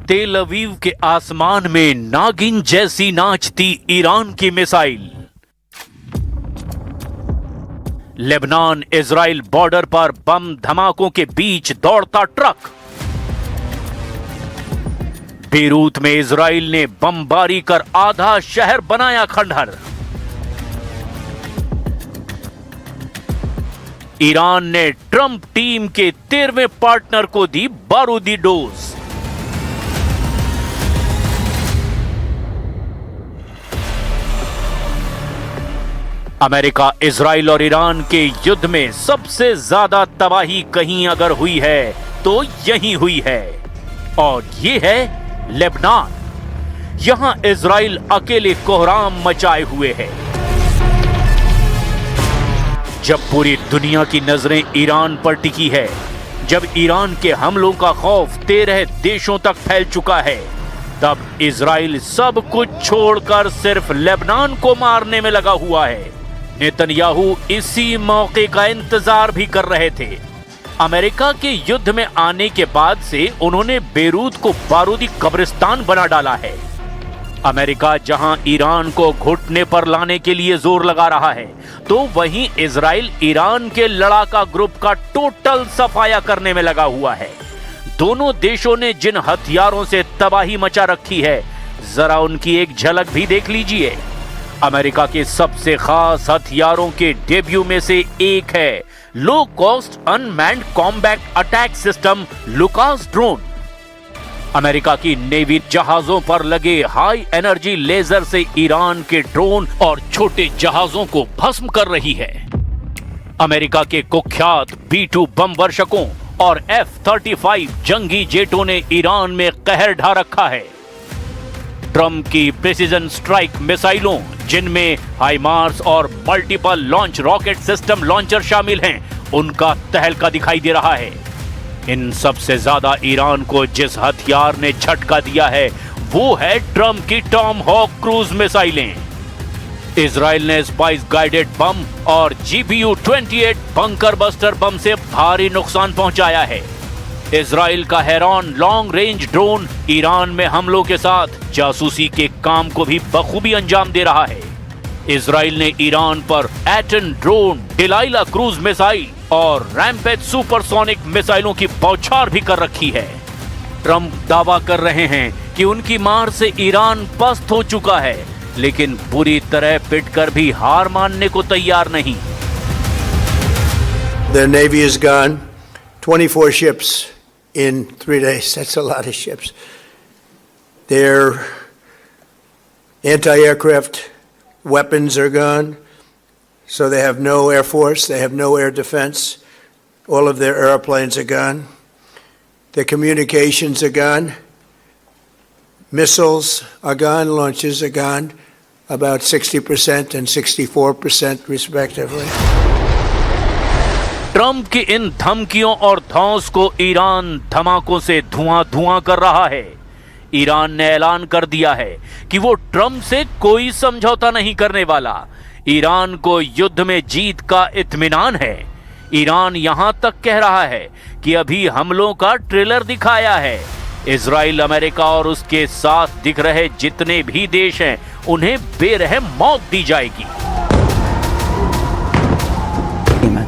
तेल अवीव के आसमान में नागिन जैसी नाचती ईरान की मिसाइल। लेबनान इजराइल बॉर्डर पर बम धमाकों के बीच दौड़ता ट्रक। बेरूत में इजराइल ने बमबारी कर आधा शहर बनाया खंडहर। ईरान ने ट्रंप टीम के 13वें पार्टनर को दी बारूदी डोज। अमेरिका, इजराइल और ईरान के युद्ध में सबसे ज्यादा तबाही कहीं अगर हुई है तो यहीं हुई है, और ये है लेबनान। यहां इजराइल अकेले कोहराम मचाए हुए है। जब पूरी दुनिया की नजरें ईरान पर टिकी है, जब ईरान के हमलों का खौफ 13 देशों तक फैल चुका है, तब इजराइल सब कुछ छोड़कर सिर्फ लेबनान को मारने में लगा हुआ है। नेतन्याहू इसी मौके का इंतजार भी कर रहे थे। अमेरिका के युद्ध में आने के बाद से उन्होंने बेरूत को बारूदी कब्रिस्तान बना डाला है। अमेरिका जहां ईरान को घुटने पर लाने के लिए जोर लगा रहा है, तो वहीं इजराइल ईरान के लड़ाका ग्रुप का टोटल सफाया करने में लगा हुआ है। दोनों देशों ने जिन हथियारों से तबाही मचा रखी है, जरा उनकी एक झलक भी देख लीजिए। अमेरिका के सबसे खास हथियारों के डेब्यू में से एक है low cost unmanned combat attack system Lucas drone. America की नेवी जहाजों पर लगे हाई एनर्जी लेजर से ईरान के ड्रोन और छोटे जहाजों को भस्म कर रही है। अमेरिका के कुख्यात B-2 बम वर्षकों और F-35 जंगी जेटों ने ईरान में कहर ढा रखा है। ट्रंप की प्रिसीजन स्ट्राइक मिसाइलों, जिनमें हाइमार्स और multiple launch rocket system launcher शामिल हैं, उनका तहलका दिखाई दे रहा है। इन सबसे ज्यादा ईरान को जिस हथियार ने झटका दिया है, वो है ट्रंप की टॉम हॉक क्रूज मिसाइलें। इजराइल ने स्पाइस गाइडेड बम और GBU-28 बंकर बस्टर बम से भारी नुकसान पहुंचाया है। इजराइल का heron long range drone Iran में हमलों के साथ जासूसी के काम को भी बखूबी अंजाम दे रहा है। इजराइल ने ईरान पर Eton drone, Delilah cruise missile और रैम्पेज सुपरसोनिक मिसाइलों की बौछार भी कर रखी है। ट्रंप दावा कर रहे हैं कि उनकी मार से ईरान पस्त हो चुका है, लेकिन पूरी तरह पिटकर भी हार मानने को तैयार नहीं। The Navy is gone. 24 ships in 3 days. That's a lot of ships. Their anti-aircraft weapons are gone. So they have no air force, they have no air defense. All of their airplanes are gone. Their communications are gone. Missiles are gone, launches are gone, about 60% and 64% respectively. Trump की इन धमकियों और धौंस को Iran धमाकों से धुआं कर रहा है। Iran ने ऐलान कर दिया है कि वो ट्रंप से कोई समझौता नहीं करने वाला। ईरान को युद्ध में जीत का इत्मीनान है। ईरान यहां तक कह रहा है कि अभी हमलों का ट्रेलर दिखाया है। इजराइल, अमेरिका और उसके साथ दिख रहे जितने भी देश हैं, उन्हें बेरहम मौत दी जाएगी।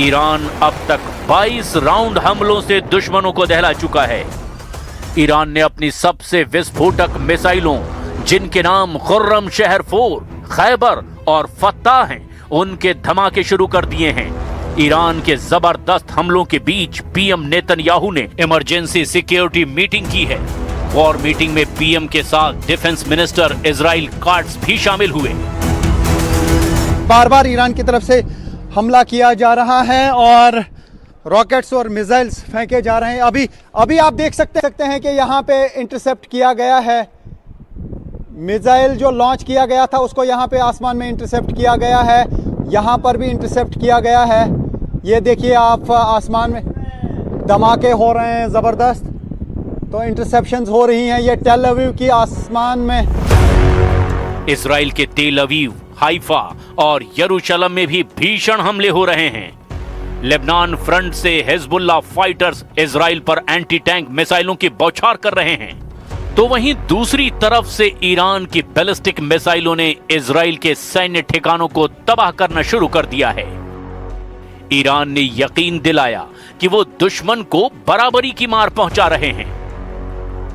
ईरान अब तक 22 राउंड हमलों से दुश्मनों को दहला चुका है। ईरान ने अपनी सबसे विस्फोटक मिसाइलों, जिनके नाम खुर्रम शहर 4, खैबर और फत्ताह हैं, उनके धमाके शुरू कर दिए हैं। ईरान के जबरदस्त हमलों के बीच पीएम नेतन्याहू ने इमरजेंसी सिक्योरिटी मीटिंग की है। वॉर मीटिंग में पीएम के साथ डिफेंस मिनिस्टर इजराइल काट्स भी शामिल हुए। बार बार ईरान की तरफ से हमला किया जा रहा है और रॉकेट्स और मिसाइल्स फेंके जा रहे हैं। अभी आप देख सकते हैं कि यहाँ पे इंटरसेप्ट किया गया है मिसाइल जो लॉन्च किया गया था उसको यहाँ पे आसमान में इंटरसेप्ट किया गया है, यहाँ पर भी इंटरसेप्ट किया गया है। ये देखिए आप, आसमान में धमाके हो रहे हैं ज़बरदस्त, तो इंटरसेप्शंस हो रही हैं। ये टेल अवीव की आसमान में। इजराइल के तेल अवीव, हाइफा और यरूशलेम में भी भीषण हमले हो रहे हैं। लेबनान फ्रंट से हिजबुल्लाह फाइटर्स इजराइल पर एंटी टैंक मिसाइलों की बौछार कर रहे हैं, तो वहीं दूसरी तरफ से ईरान की बैलिस्टिक मिसाइलों ने इजराइल के सैन्य ठिकानों को तबाह करना शुरू कर दिया है। ईरान ने यकीन दिलाया कि वो दुश्मन को बराबरी की मार पहुंचा रहे हैं।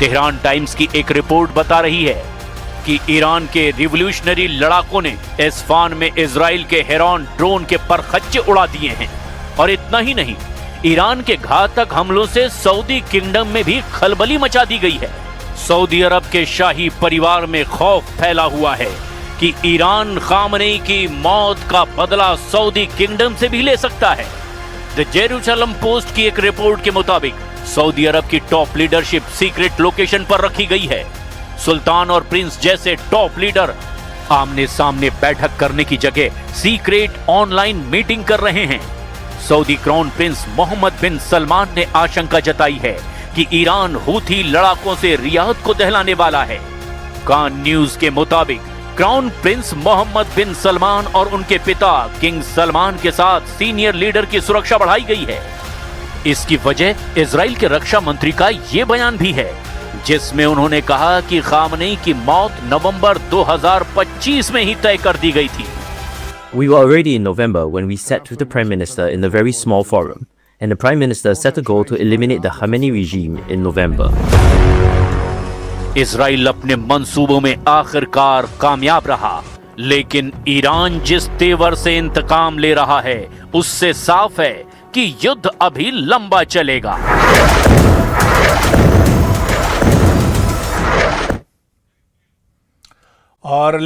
तेहरान टाइम्स की एक रिपोर्ट बता रही है कि ईरान के रिवॉल्यूशनरी लड़ाकों ने इस्फान में इजराइल के हेरॉन ड्रोन के परखच्चे उड़ा दिए हैं। और इतना ही नहीं, ईरान के घातक हमलों से सऊदी किंगडम में भी खलबली मचा दी गई है। सऊदी अरब के शाही परिवार में खौफ फैला हुआ है कि ईरान खामनेई की मौत का बदला सऊदी किंगडम से भी ले सकता है। द जेरूसलम पोस्ट की एक रिपोर्ट के मुताबिक सऊदी अरब की टॉप लीडरशिप सीक्रेट लोकेशन पर रखी गई है। सुल्तान और प्रिंस जैसे टॉप लीडर आमने सामने बैठक करने की जगह सीक्रेट ऑनलाइन मीटिंग कर रहे हैं। सऊदी क्राउन प्रिंस मोहम्मद बिन सलमान ने आशंका जताई है कि ईरान हूथी लड़ाकों से रियाद को दहलाने वाला है। कान न्यूज के मुताबिक क्राउन प्रिंस मोहम्मद बिन सलमान और उनके पिता किंग सलमान के साथ सीनियर लीडर की सुरक्षा बढ़ाई गई है। इसकी वजह इजराइल के रक्षा मंत्री का ये बयान भी है, जिसमें उन्होंने कहा कि खामनेई की मौत नवंबर 2025 में ही तय कर दी गई थी। We were already in November when we sat with the Prime Minister in a very small forum, and the Prime Minister set a goal to eliminate the Khamenei regime in November. Israel अपने मंसूबों में आखिरकार कामयाब रहा, लेकिन Iran जिस तेवर से इंतकाम ले रहा है उससे साफ है कि युद्ध अभी लंबा चलेगा। और